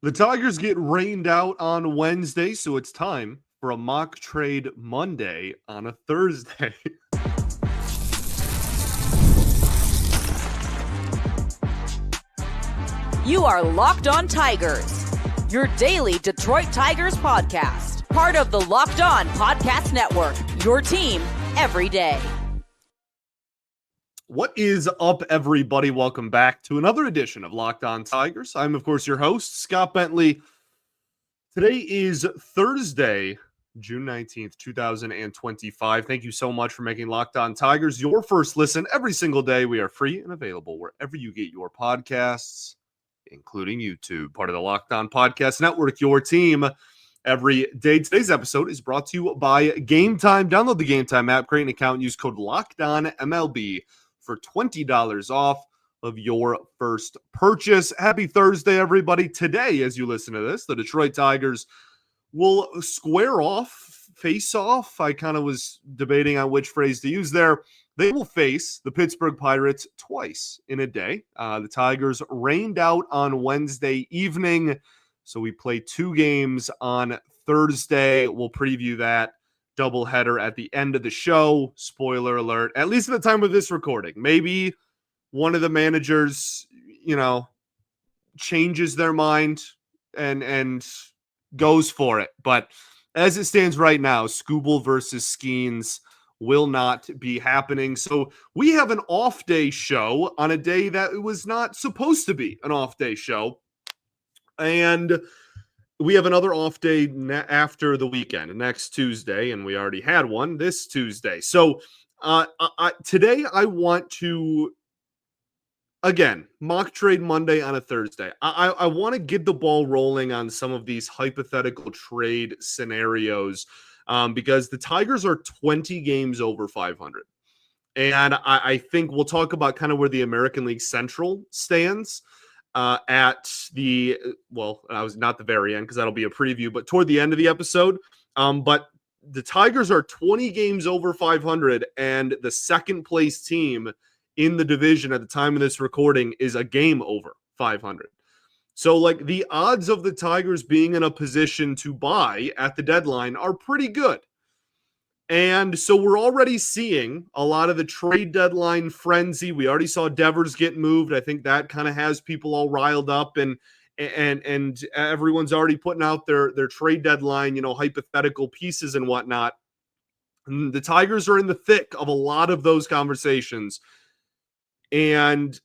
The Tigers get rained out on Wednesday, so it's time for a mock trade Monday on a Thursday. You are Locked On Tigers, your daily Detroit Tigers podcast. Part of the Locked On Podcast Network, your team every day. What is up, everybody? Welcome back to another edition of Locked On Tigers. I'm, of course, your host, Scott Bentley. Today is Thursday, June 19th, 2025. Thank you so much for making Locked On Tigers your first listen every single day. We are free and available wherever you get your podcasts, including YouTube, part of the Locked On Podcast Network, your team every day. Today's episode is brought to you by Game Time. Download the Game Time app, create an account, and use code LOCKEDONMLB for $20 off of your first purchase. Happy Thursday, everybody. Today, as you listen to this, the Detroit Tigers will square off, face off. I kind of was debating on which phrase to use there. They will face the Pittsburgh Pirates twice in a day. The Tigers rained out on Wednesday evening, so we play two games on Thursday. We'll preview that doubleheader at the end of the show. Spoiler alert, at least at the time of this recording. Maybe one of the managers, changes their mind and goes for it. But as it stands right now, Skubal versus Skeens will not be happening. So we have an off-day show on a day that it was not supposed to be an off-day show. And we have another off day after the weekend, next Tuesday, and we already had one this Tuesday. So today I want to, again, mock trade Monday on a Thursday. I want to get the ball rolling on some of these hypothetical trade scenarios because the Tigers are 20 games over 500. And I think we'll talk about kind of where the American League Central stands. At the, I was not the very end because that'll be a preview, but toward the end of the episode. But the Tigers are 20 games over 500, and the second place team in the division at the time of this recording is a game over 500. So, the odds of the Tigers being in a position to buy at the deadline are pretty good. And so we're already seeing a lot of the trade deadline frenzy. We already saw Devers get moved. I think that kind of has people all riled up, and everyone's already putting out their trade deadline, hypothetical pieces and whatnot. And the Tigers are in the thick of a lot of those conversations. And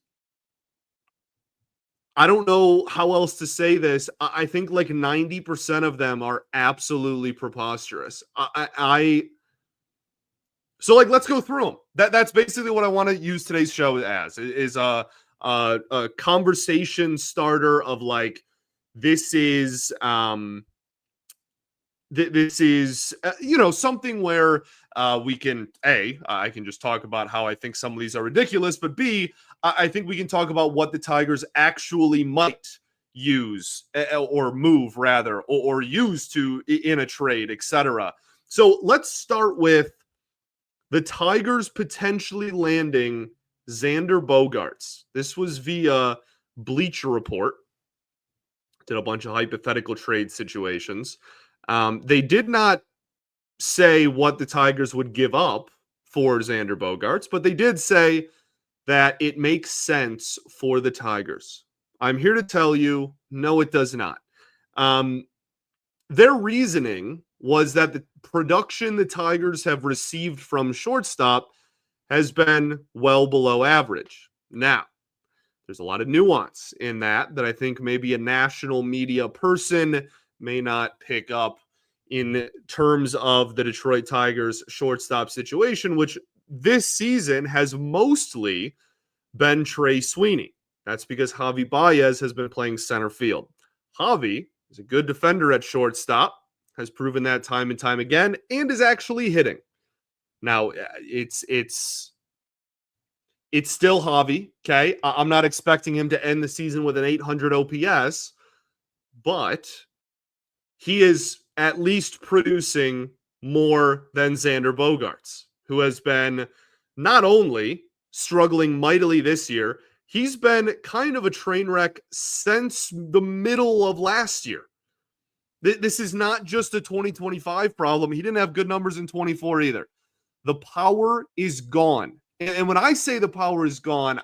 I don't know how else to say this. I think 90% of them are absolutely preposterous. So let's go through them. That's basically what I want to use today's show as, is a conversation starter of this is something where we can I can just talk about how I think some of these are ridiculous, but B, I think we can talk about what the Tigers actually might use or move rather, or use to in a trade, etc. So let's start with the Tigers potentially landing Xander Bogaerts. This was via Bleacher Report. Did a bunch of hypothetical trade situations. They did not say what the Tigers would give up for Xander Bogaerts, but they did say that it makes sense for the Tigers. I'm here to tell you, no, it does not. Their reasoning was that the production the Tigers have received from shortstop has been well below average. Now, there's a lot of nuance in that I think maybe a national media person may not pick up in terms of the Detroit Tigers shortstop situation, which this season has mostly been Trey Sweeney. That's because Javi Baez has been playing center field. Javi is a good defender at shortstop, has proven that time and time again, and is actually hitting. Now, it's still Javi, okay? I'm not expecting him to end the season with an 800 OPS, but he is at least producing more than Xander Bogaerts, who has been not only struggling mightily this year, he's been kind of a train wreck since the middle of last year. This is not just a 2025 problem. He didn't have good numbers in 24 either. The power is gone. And when I say the power is gone,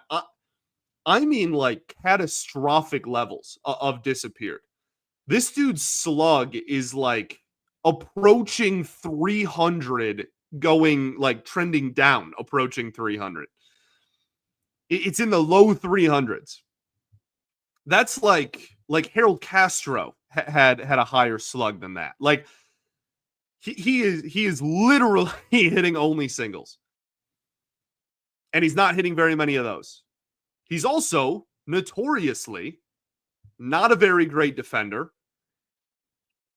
I mean like catastrophic levels of disappeared. This dude's slug is like approaching 300, going like trending down, approaching 300. It's in the low 300s. That's like Harold Castro had a higher slug than that. Like he is literally hitting only singles. And he's not hitting very many of those. He's also notoriously not a very great defender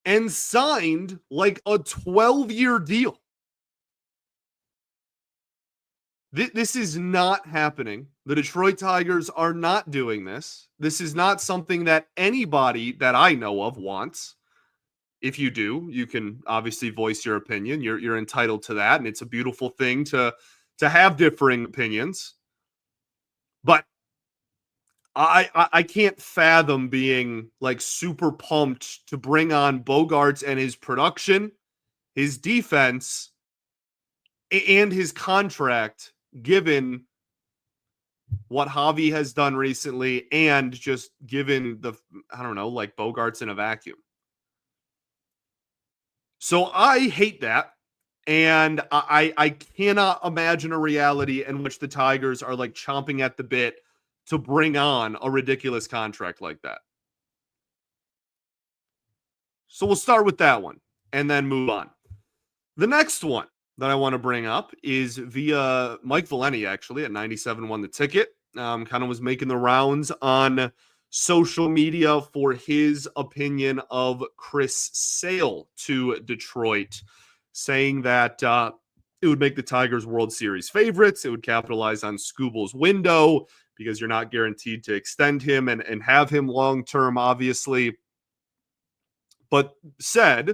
and signed like a 12-year deal. This is not happening. The Detroit Tigers are not doing this. This is not something that anybody that I know of wants. If you do, you can obviously voice your opinion. You're entitled to that, and it's a beautiful thing to have differing opinions. But I can't fathom being like super pumped to bring on Bogaerts and his production, his defense, and his contract, given what Javi has done recently and just given the, I don't know, like Bogaerts in a vacuum. So I hate that. And I cannot imagine a reality in which the Tigers are like chomping at the bit to bring on a ridiculous contract like that. So we'll start with that one and then move on. The next one that I want to bring up is via Mike Valeni, actually, at 97 won the ticket. Kind of was making the rounds on social media for his opinion of Chris Sale to Detroit, saying that it would make the Tigers World Series favorites. It would capitalize on Scooble's window because you're not guaranteed to extend him and have him long-term, obviously. But said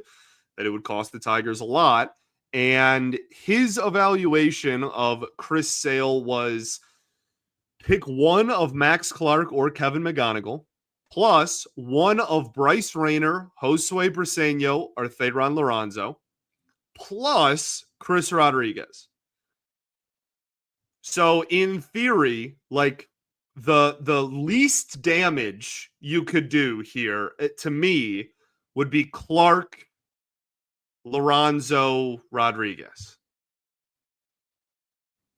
that it would cost the Tigers a lot. And his evaluation of Chris Sale was pick one of Max Clark or Kevin McGonigal, plus one of Bryce Rayner, Josue Briseño, or Thedron Lorenzo, plus Cris Rodriguez. So in theory, like the least damage you could do here, to me, would be Clark, Lorenzo, Rodriguez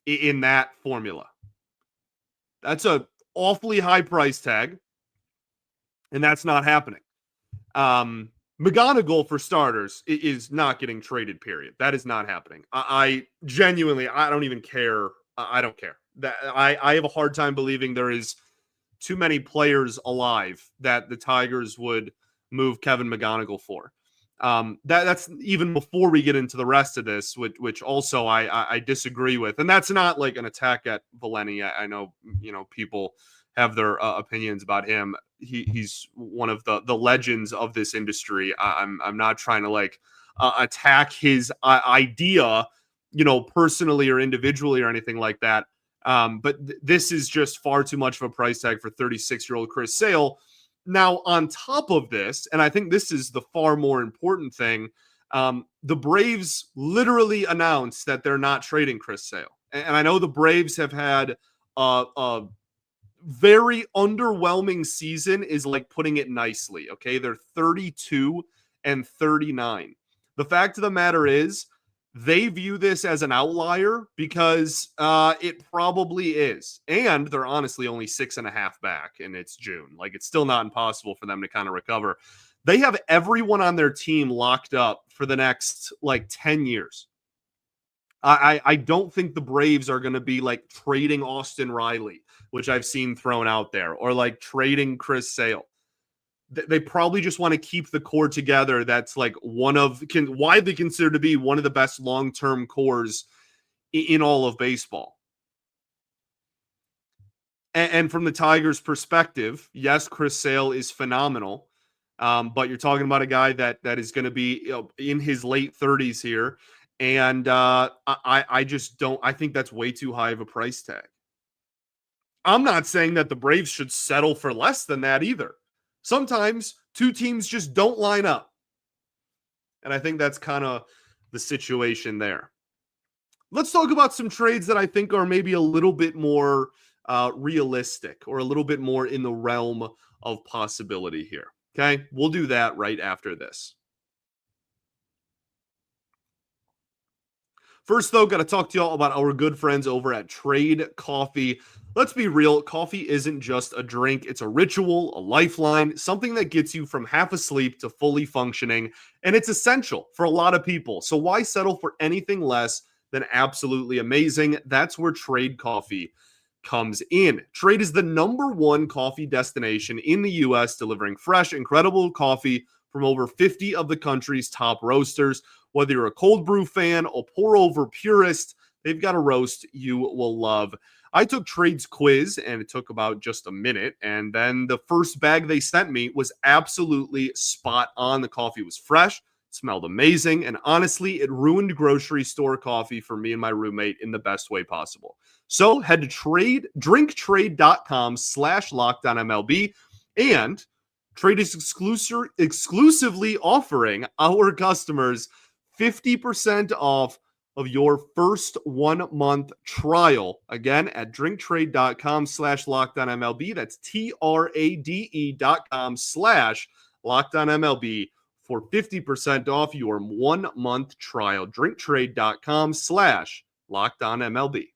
in that formula. That's a awfully high price tag, and that's not happening. McGonigal, for starters, is not getting traded, period. That is not happening. I genuinely, I don't even care. I don't care. I have a hard time believing there is too many players alive that the Tigers would move Kevin McGonigal for. That's even before we get into the rest of this, which also I disagree with. And that's not like an attack at Valeni. I know, people have their opinions about him. He's one of the legends of this industry. I'm not trying to like attack his idea, personally or individually or anything like that. But this is just far too much of a price tag for 36-year-old Chris Sale. Now, on top of this, and I think this is the far more important thing, the Braves literally announced that they're not trading Chris Sale. And I know the Braves have had a very underwhelming season, is like putting it nicely. Okay, they're 32 and 39. The fact of the matter is, they view this as an outlier because it probably is. And they're honestly only 6.5 back, and it's June. Like, it's still not impossible for them to kind of recover. They have everyone on their team locked up for the next, 10 years. I don't think the Braves are going to be, trading Austin Riley, which I've seen thrown out there, or, trading Chris Sale. They probably just want to keep the core together. That's widely considered to be one of the best long-term cores in all of baseball. And from the Tigers' perspective, yes, Chris Sale is phenomenal, but you're talking about a guy that is going to be in his late 30s here, and I just don't. I think that's way too high of a price tag. I'm not saying that the Braves should settle for less than that either. Sometimes two teams just don't line up. And I think that's kind of the situation there. Let's talk about some trades that I think are maybe a little bit more realistic or a little bit more in the realm of possibility here. Okay, we'll do that right after this. First, though, got to talk to y'all about our good friends over at Trade Coffee. Let's be real, coffee isn't just a drink, it's a ritual, a lifeline, something that gets you from half asleep to fully functioning, and it's essential for a lot of people. So why settle for anything less than absolutely amazing? That's where Trade Coffee comes in. Trade is the #1 coffee destination in the US, delivering fresh, incredible coffee from over 50 of the country's top roasters. Whether you're a cold brew fan or pour over purist, they've got a roast you will love. I took Trade's quiz and it took about just a minute. And then the first bag they sent me was absolutely spot on. The coffee was fresh, smelled amazing, and honestly, it ruined grocery store coffee for me and my roommate in the best way possible. So head to drinktrade.com/LockedOnMLB, and Trade is exclusively offering our customers 50% off of your first 1 month trial. Again, at drinktrade.com/LockedOnMLB. That's TRADE.com/LockedOnMLB for 50% off your 1 month trial. Drinktrade.com/LockedOnMLB.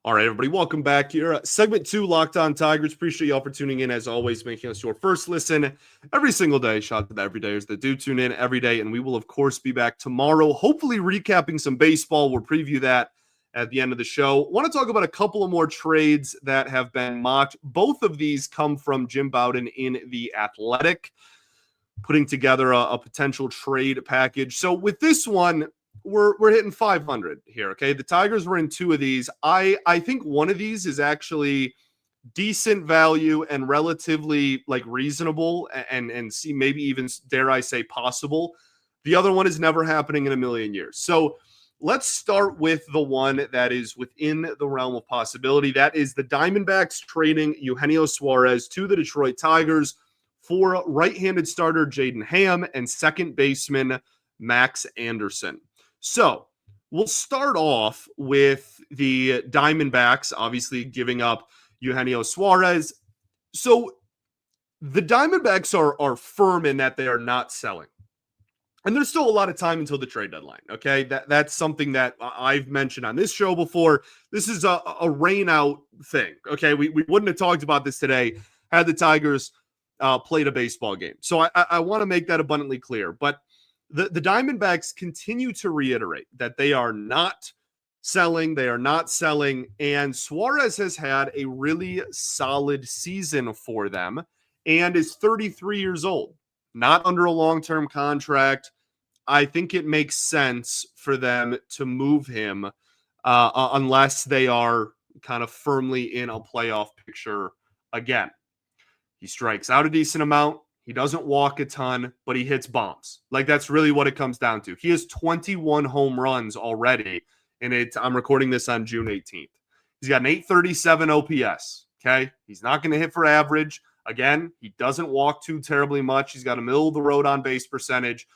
All right, everybody, welcome back here. Segment 2, Locked On Tigers. Appreciate y'all for tuning in, as always, making us your first listen every single day. Shout out to the everydayers that do tune in every day, and we will, of course, be back tomorrow, hopefully recapping some baseball. We'll preview that at the end of the show. Want to talk about a couple of more trades that have been mocked. Both of these come from Jim Bowden in The Athletic, putting together a potential trade package. So with this one, we're hitting 500 here, okay? The Tigers were in 2 of these. I think one of these is actually decent value and relatively like reasonable and see maybe even, dare I say, possible. The other one is never happening in a million years. So let's start with the one that is within the realm of possibility. That is the Diamondbacks trading Eugenio Suarez to the Detroit Tigers for right-handed starter Jaden Ham and second baseman Max Anderson. So we'll start off with the Diamondbacks, obviously giving up Eugenio Suarez. So the Diamondbacks are firm in that they are not selling. And there's still a lot of time until the trade deadline, okay? That's something that I've mentioned on this show before. This is a rain out thing, okay? We wouldn't have talked about this today had the Tigers played a baseball game. So I want to make that abundantly clear. But the Diamondbacks continue to reiterate that they are not selling. They are not selling. And Suarez has had a really solid season for them and is 33 years old, not under a long-term contract. I think it makes sense for them to move him unless they are kind of firmly in a playoff picture again. He strikes out a decent amount. He doesn't walk a ton, but he hits bombs. Like, that's really what it comes down to. He has 21 home runs already, and I'm recording this on June 18th. He's got an 837 OPS, okay? He's not going to hit for average. Again, he doesn't walk too terribly much. He's got a middle-of-the-road on-base percentage.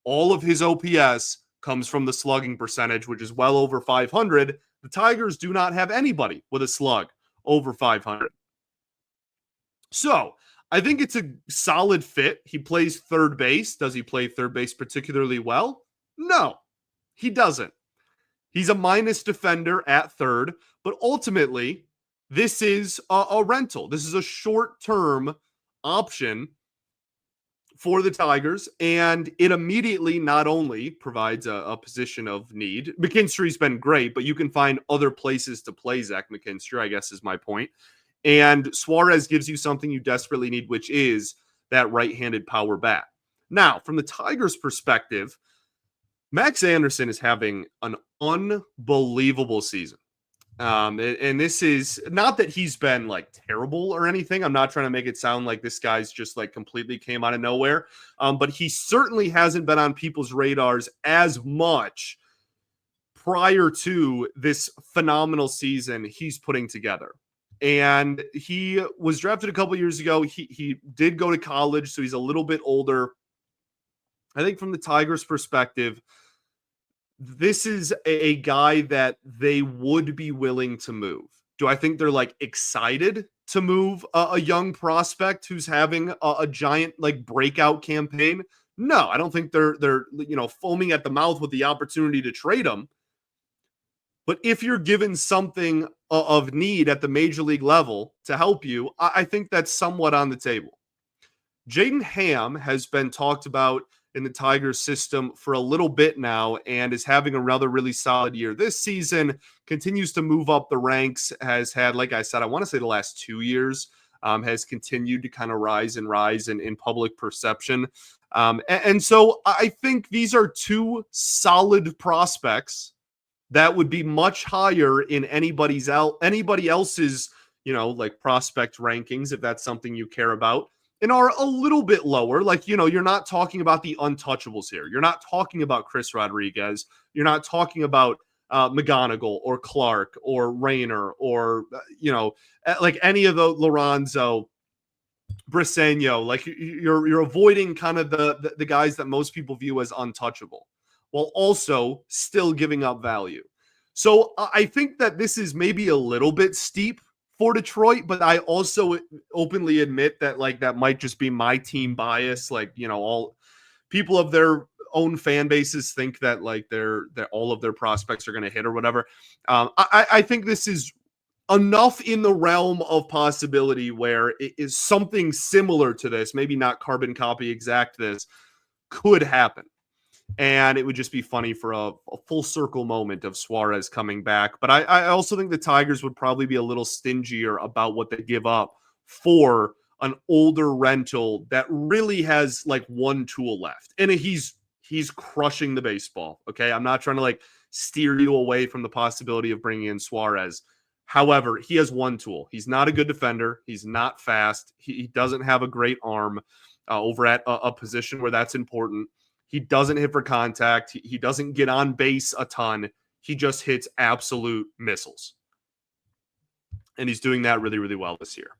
All of his OPS comes from the slugging percentage, which is well over 500. The Tigers do not have anybody with a slug over 500. So I think it's a solid fit. He plays third base. Does he play third base particularly well? No, he doesn't. He's a minus defender at third, but ultimately, this is a rental. This is a short-term option for the Tigers, and it immediately not only provides a position of need. McKinstry's been great, but you can find other places to play Zach McKinstry, I guess is my point. And Suarez gives you something you desperately need, which is that right-handed power bat. Now, from the Tigers' perspective, Max Anderson is having an unbelievable season. And this is not that he's been like terrible or anything. I'm not trying to make it sound like this guy's just like completely came out of nowhere. But he certainly hasn't been on people's radars as much prior to this phenomenal season he's putting together. And he was drafted a couple years ago. He did go to college, so he's a little bit older. I think from the Tigers' perspective, this is a guy that they would be willing to move. Do I think they're like excited to move a young prospect who's having a giant like breakout campaign? No, I don't think they're foaming at the mouth with the opportunity to trade him. But if you're given something of need at the major league level to help you, I think that's somewhat on the table. Jaden Ham has been talked about in the Tigers system for a little bit now and is having another really solid year this season, continues to move up the ranks, has had, like I said, I want to say the last 2 years, has continued to kind of rise in public perception. And so I think these are two solid prospects that would be much higher in anybody else's, like prospect rankings, if that's something you care about, and are a little bit lower. Like, you're not talking about the untouchables here. You're not talking about Cris Rodriguez. You're not talking about McGonigal or Clark or Rayner or, like any of the Lorenzo, Briseño. Like you're avoiding kind of the guys that most people view as untouchable, while also still giving up value. So I think that this is maybe a little bit steep for Detroit, but I also openly admit that like that might just be my team bias. Like, all people of their own fan bases think that like that all of their prospects are going to hit or whatever. I think this is enough in the realm of possibility where it is something similar to this, maybe not carbon copy exact this, could happen. And it would just be funny for a full circle moment of Suarez coming back. But I also think the Tigers would probably be a little stingier about what they give up for an older rental that really has like one tool left. And he's crushing the baseball. Okay. I'm not trying to like steer you away from the possibility of bringing in Suarez. However, he has one tool. He's not a good defender. He's not fast. He doesn't have a great arm over at a position where that's important. He doesn't hit for contact. He doesn't get on base a ton. He just hits absolute missiles. And he's doing that really, really well this year.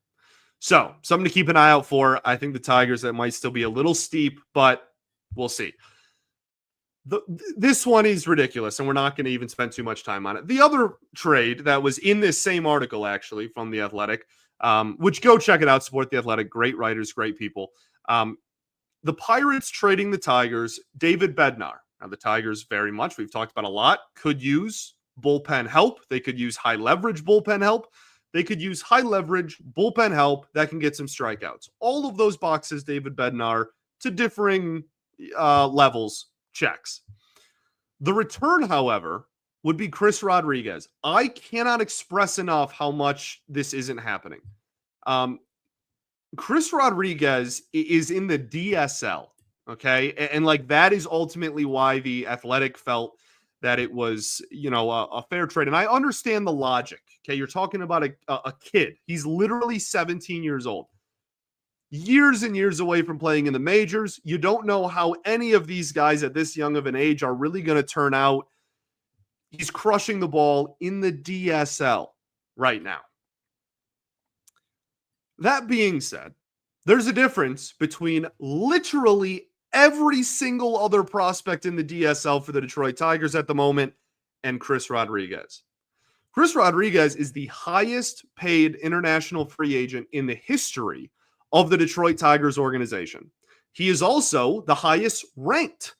So, something to keep an eye out for. I think the Tigers, that might still be a little steep, but we'll see. This one is ridiculous, and we're not going to even spend too much time on it. The other trade that was in this same article, actually, from The Athletic, which go check it out, support The Athletic. Great writers, great people. The Pirates trading the Tigers, David Bednar. Now, the Tigers very much, we've talked about a lot, could use bullpen help. They could use high leverage bullpen help. They could use high leverage bullpen help that can get some strikeouts. All of those boxes, David Bednar, to differing levels, checks. The return, however, would be Cris Rodriguez. I cannot express enough how much this isn't happening. Cris Rodriguez is in the DSL, okay? And like that is ultimately why the Athletic felt that it was, a fair trade. And I understand the logic, okay? You're talking about a kid. He's literally 17 years old. Years and years away from playing in the majors. You don't know how any of these guys at this young of an age are really going to turn out. He's crushing the ball in the DSL right now. That being said, there's a difference between literally every single other prospect in the DSL for the Detroit Tigers at the moment and Cris Rodriguez. Cris Rodriguez is the highest paid international free agent in the history of the Detroit Tigers organization. He is also the highest ranked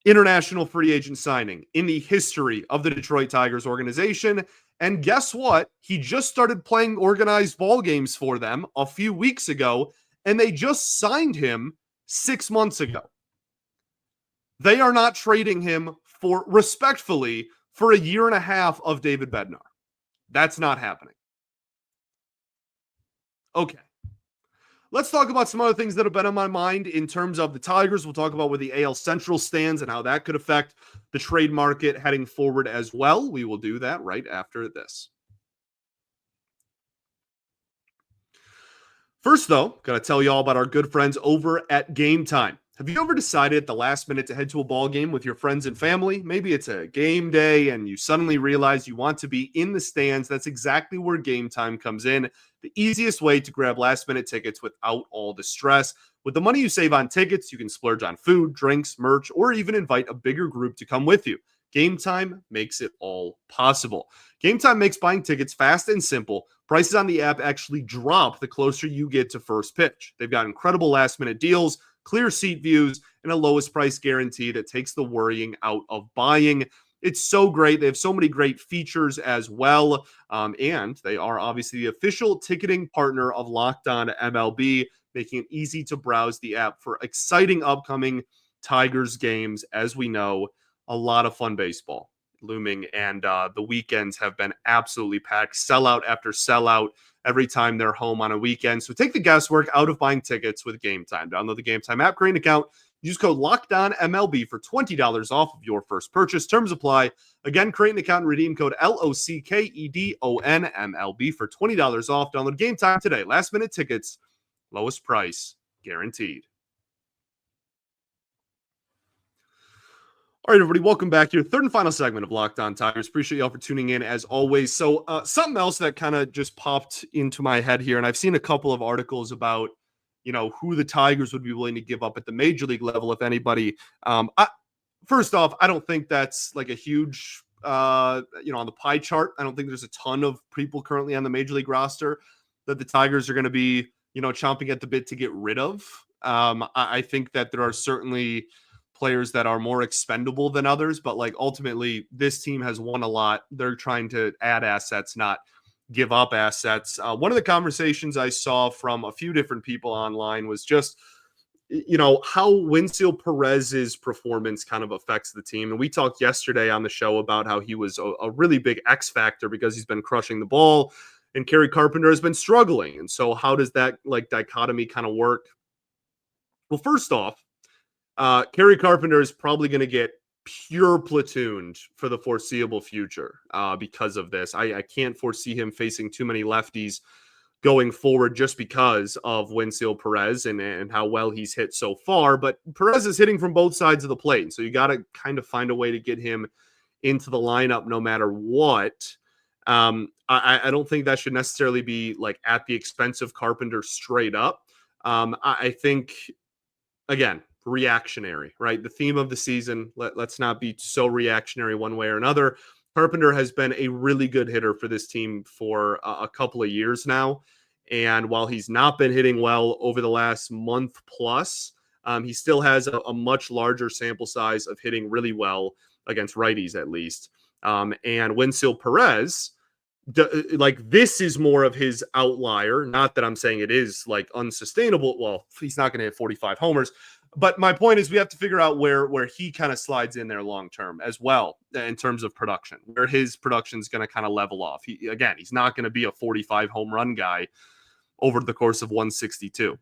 international free agent signing in the history of the Detroit Tigers organization. And guess what? He just started playing organized ball games for them a few weeks ago, and they just signed him 6 months ago. They are not trading him respectfully, for a year and a half of David Bednar. That's not happening. Okay. Let's talk about some other things that have been on my mind in terms of the Tigers. We'll talk about where the AL Central stands and how that could affect the trade market heading forward as well. We will do that right after this. First, though, got to tell you all about our good friends over at Game Time. Have you ever decided at the last minute to head to a ball game with your friends and family? Maybe it's a game day and you suddenly realize you want to be in the stands. That's exactly where Game Time comes in. The easiest way to grab last minute tickets without all the stress. With the money you save on tickets, you can splurge on food, drinks, merch, or even invite a bigger group to come with you. Game Time makes it all possible. Game Time makes buying tickets fast and simple. Prices on the app actually drop the closer you get to first pitch. They've got incredible last minute deals, clear seat views, and a lowest price guarantee that takes the worrying out of buying. It's so great. They have so many great features as well. And they are obviously the official ticketing partner of Locked On MLB, making it easy to browse the app for exciting upcoming Tigers games. As we know, a lot of fun baseball looming, and the weekends have been absolutely packed, sellout after sellout every time they're home on a weekend. So take the guesswork out of buying tickets with Game Time. Download the Game Time app, create an account, use code LOCKEDONMLB for $20 off of your first purchase. Terms apply. Again, create an account and redeem code LOCKEDONMLB for $20 off. Download Game Time today. Last minute tickets, lowest price guaranteed. All right, everybody, welcome back to your third and final segment of Locked On Tigers. Appreciate y'all for tuning in as always. So something else that kind of just popped into my head here, and I've seen a couple of articles about, who the Tigers would be willing to give up at the major league level, if anybody. First off, I don't think that's like a huge, on the pie chart. I don't think there's a ton of people currently on the major league roster that the Tigers are going to be, chomping at the bit to get rid of. I think that there are certainly players that are more expendable than others, but like ultimately this team has won a lot. They're trying to add assets, not give up assets. One of the conversations I saw from a few different people online was just, how Wenceel Perez's performance kind of affects the team. And we talked yesterday on the show about how he was a really big X factor because he's been crushing the ball and Kerry Carpenter has been struggling. And so how does that like dichotomy kind of work? Well, first off, Kerry Carpenter is probably going to get pure platooned for the foreseeable future because of this. I can't foresee him facing too many lefties going forward just because of Wenceel Perez and how well he's hit so far. But Perez is hitting from both sides of the plate, so you got to kind of find a way to get him into the lineup no matter what. I don't think that should necessarily be like at the expense of Carpenter straight up. I think, again, reactionary, right? The theme of the season, let's not be so reactionary one way or another. Carpenter has been a really good hitter for this team for a couple of years now. And while he's not been hitting well over the last month plus, he still has a much larger sample size of hitting really well against righties, at least. And Wenceel Perez, this is more of his outlier. Not that I'm saying it is like unsustainable. Well, he's not going to hit 45 homers. But my point is we have to figure out where he kind of slides in there long term as well in terms of production, where his production is going to kind of level off. He's not going to be a 45 home run guy over the course of 162.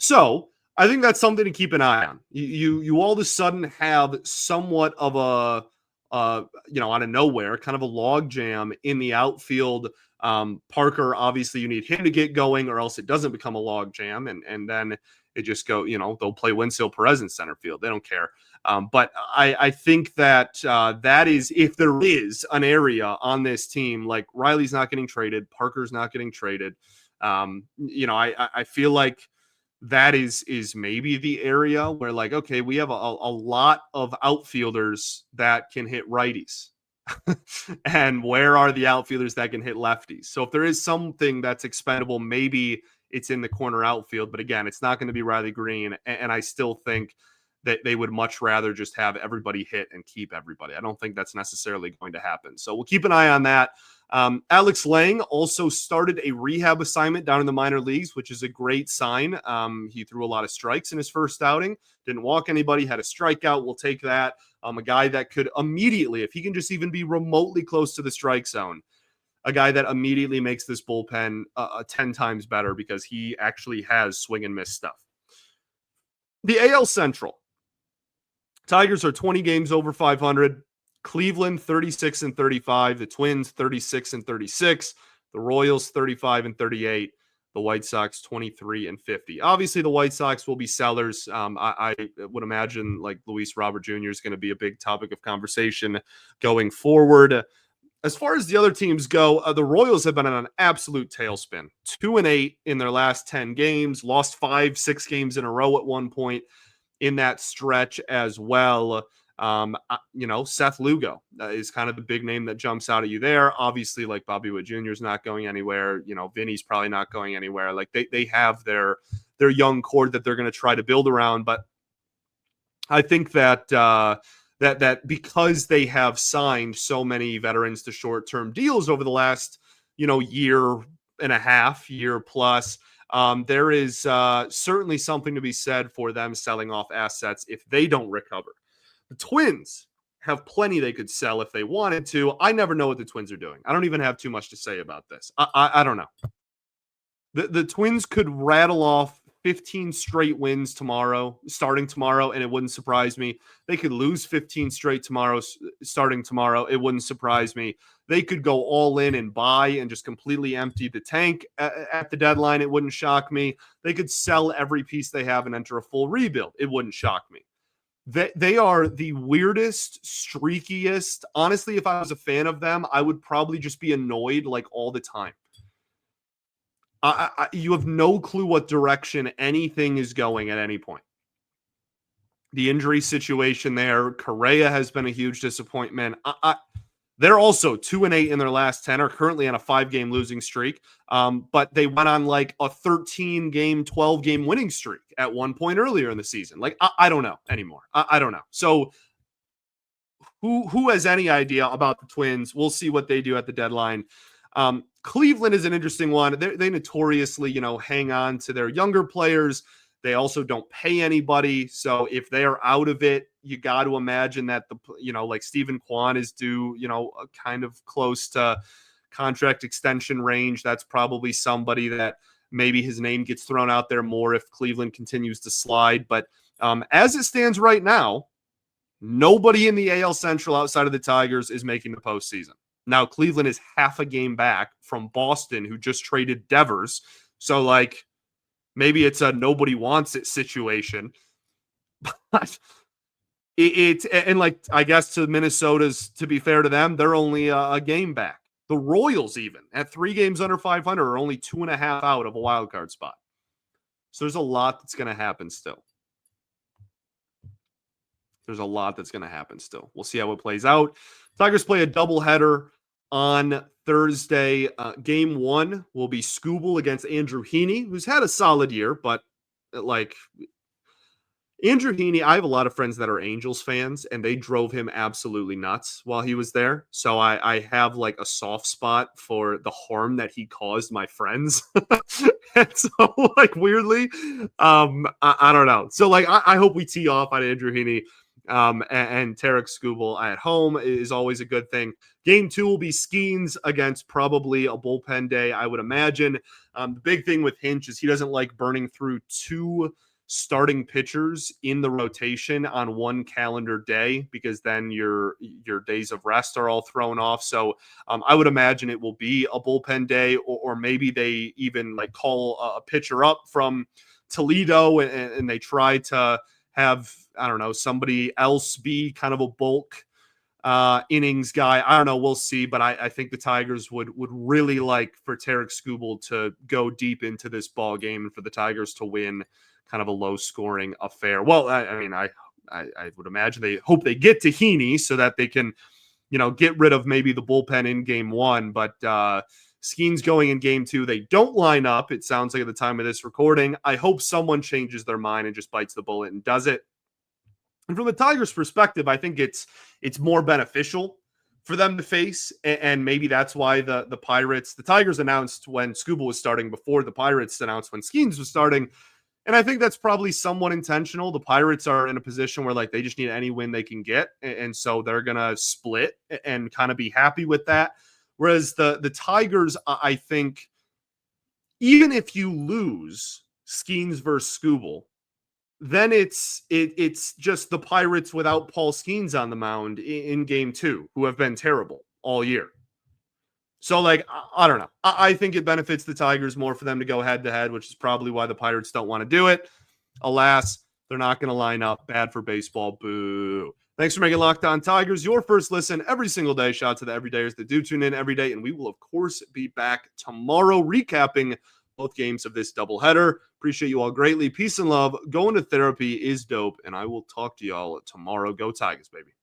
So I think that's something to keep an eye on. You all of a sudden have somewhat of a out of nowhere, kind of a log jam in the outfield. Parker, obviously you need him to get going or else it doesn't become a log jam. And then it just they'll play Wenceel Perez in center field. They don't care. But I think that that is, if there is an area on this team, like Riley's not getting traded, Parker's not getting traded. I feel like that is maybe the area where like, okay, we have a lot of outfielders that can hit righties. And where are the outfielders that can hit lefties? So if there is something that's expendable, maybe it's in the corner outfield. But again, it's not going to be Riley Green. And I still think that they would much rather just have everybody hit and keep everybody. I don't think that's necessarily going to happen. So we'll keep an eye on that. Alex Lang also started a rehab assignment down in the minor leagues, which is a great sign. He threw a lot of strikes in his first outing, didn't walk anybody, had a strikeout. We'll take that. A guy that could immediately, if he can just even be remotely close to the strike zone, a guy that immediately makes this bullpen 10 times better because he actually has swing and miss stuff. The AL Central. Tigers are 20 games over 500. Cleveland 36-35. The Twins 36-36. The Royals 35-38. The White Sox 23-50. Obviously, the White Sox will be sellers. I would imagine like Luis Robert Jr. is going to be a big topic of conversation going forward. As far as the other teams go, the Royals have been on an absolute tailspin. 2-8 in their last 10 games, lost 5-6 games in a row at one point in that stretch as well. Seth Lugo is kind of the big name that jumps out at you there. Obviously, like Bobby Witt Jr. is not going anywhere. Vinny's probably not going anywhere. Like they have their young core that they're going to try to build around. But I think that that because they have signed so many veterans to short-term deals over the last year and a half, year plus. There is certainly something to be said for them selling off assets if they don't recover. The Twins have plenty they could sell if they wanted to. I never know what the Twins are doing. I don't even have too much to say about this. I don't know. The Twins could rattle off 15 straight wins starting tomorrow, and it wouldn't surprise me. They could lose 15 straight starting tomorrow. It wouldn't surprise me. They could go all in and buy and just completely empty the tank at the deadline. It wouldn't shock me. They could sell every piece they have and enter a full rebuild. It wouldn't shock me. They are the weirdest, streakiest. Honestly, if I was a fan of them, I would probably just be annoyed like all the time. You have no clue what direction anything is going at any point. The injury situation there, Correa has been a huge disappointment. They're also 2-8 in their last 10, are currently on a 5-game losing streak. But they went on like a 13-game, 12-game winning streak at one point earlier in the season. Like, I don't know anymore. I don't know. So who has any idea about the Twins? We'll see what they do at the deadline. Cleveland is an interesting one. They notoriously, hang on to their younger players. They also don't pay anybody. So if they are out of it, you got to imagine that like Stephen Kwan is due, kind of close to contract extension range. That's probably somebody that maybe his name gets thrown out there more if Cleveland continues to slide. But as it stands right now, nobody in the AL Central outside of the Tigers is making the postseason. Now, Cleveland is half a game back from Boston, who just traded Devers. So, like, maybe it's a nobody wants it situation. But I guess to Minnesota's, to be fair to them, they're only a game back. The Royals, even at 3 games under 500, are only 2.5 out of a wild card spot. So there's a lot that's going to happen still. We'll see how it plays out. Tigers play a doubleheader on Thursday. Game 1 will be Skubal against Andrew Heaney, who's had a solid year, but like Andrew Heaney, I have a lot of friends that are Angels fans, and they drove him absolutely nuts while he was there. So I have like a soft spot for the harm that he caused my friends. And so like weirdly, I don't know. So like I hope we tee off on Andrew Heaney. And Tarek Skubal at home is always a good thing. Game 2 will be Skeens against probably a bullpen day, I would imagine. The big thing with Hinch is he doesn't like burning through 2 starting pitchers in the rotation on one calendar day, because then your days of rest are all thrown off. So I would imagine it will be a bullpen day, or maybe they even like call a pitcher up from Toledo and they try to have, I don't know, somebody else be kind of a bulk innings guy. I don't know. We'll see. But I think the Tigers would really like for Tarek Skubal to go deep into this ball game and for the Tigers to win kind of a low scoring affair. Well, I mean, I would imagine they hope they get to Heaney so that they can, get rid of maybe the bullpen in game 1. But Skeens going in game 2, they don't line up. It sounds like at the time of this recording. I hope someone changes their mind and just bites the bullet and does it. And from the Tigers' perspective, I think it's more beneficial for them to face. And maybe that's why the Tigers announced when Skubal was starting before the Pirates announced when Skeens was starting. And I think that's probably somewhat intentional. The Pirates are in a position where like they just need any win they can get. And so they're going to split and kind of be happy with that. Whereas the Tigers, I think, even if you lose Skeens versus Skubal, then it's just the Pirates without Paul Skeens on the mound in game 2, who have been terrible all year. So, like, I don't know. I think it benefits the Tigers more for them to go head-to-head, which is probably why the Pirates don't want to do it. Alas, they're not going to line up. Bad for baseball. Boo. Thanks for making Locked On Tigers your first listen every single day. Shout out to the everydayers that do tune in every day. And we will, of course, be back tomorrow recapping both games of this doubleheader. Appreciate you all greatly. Peace and love. Going to therapy is dope. And I will talk to y'all tomorrow. Go Tigers, baby.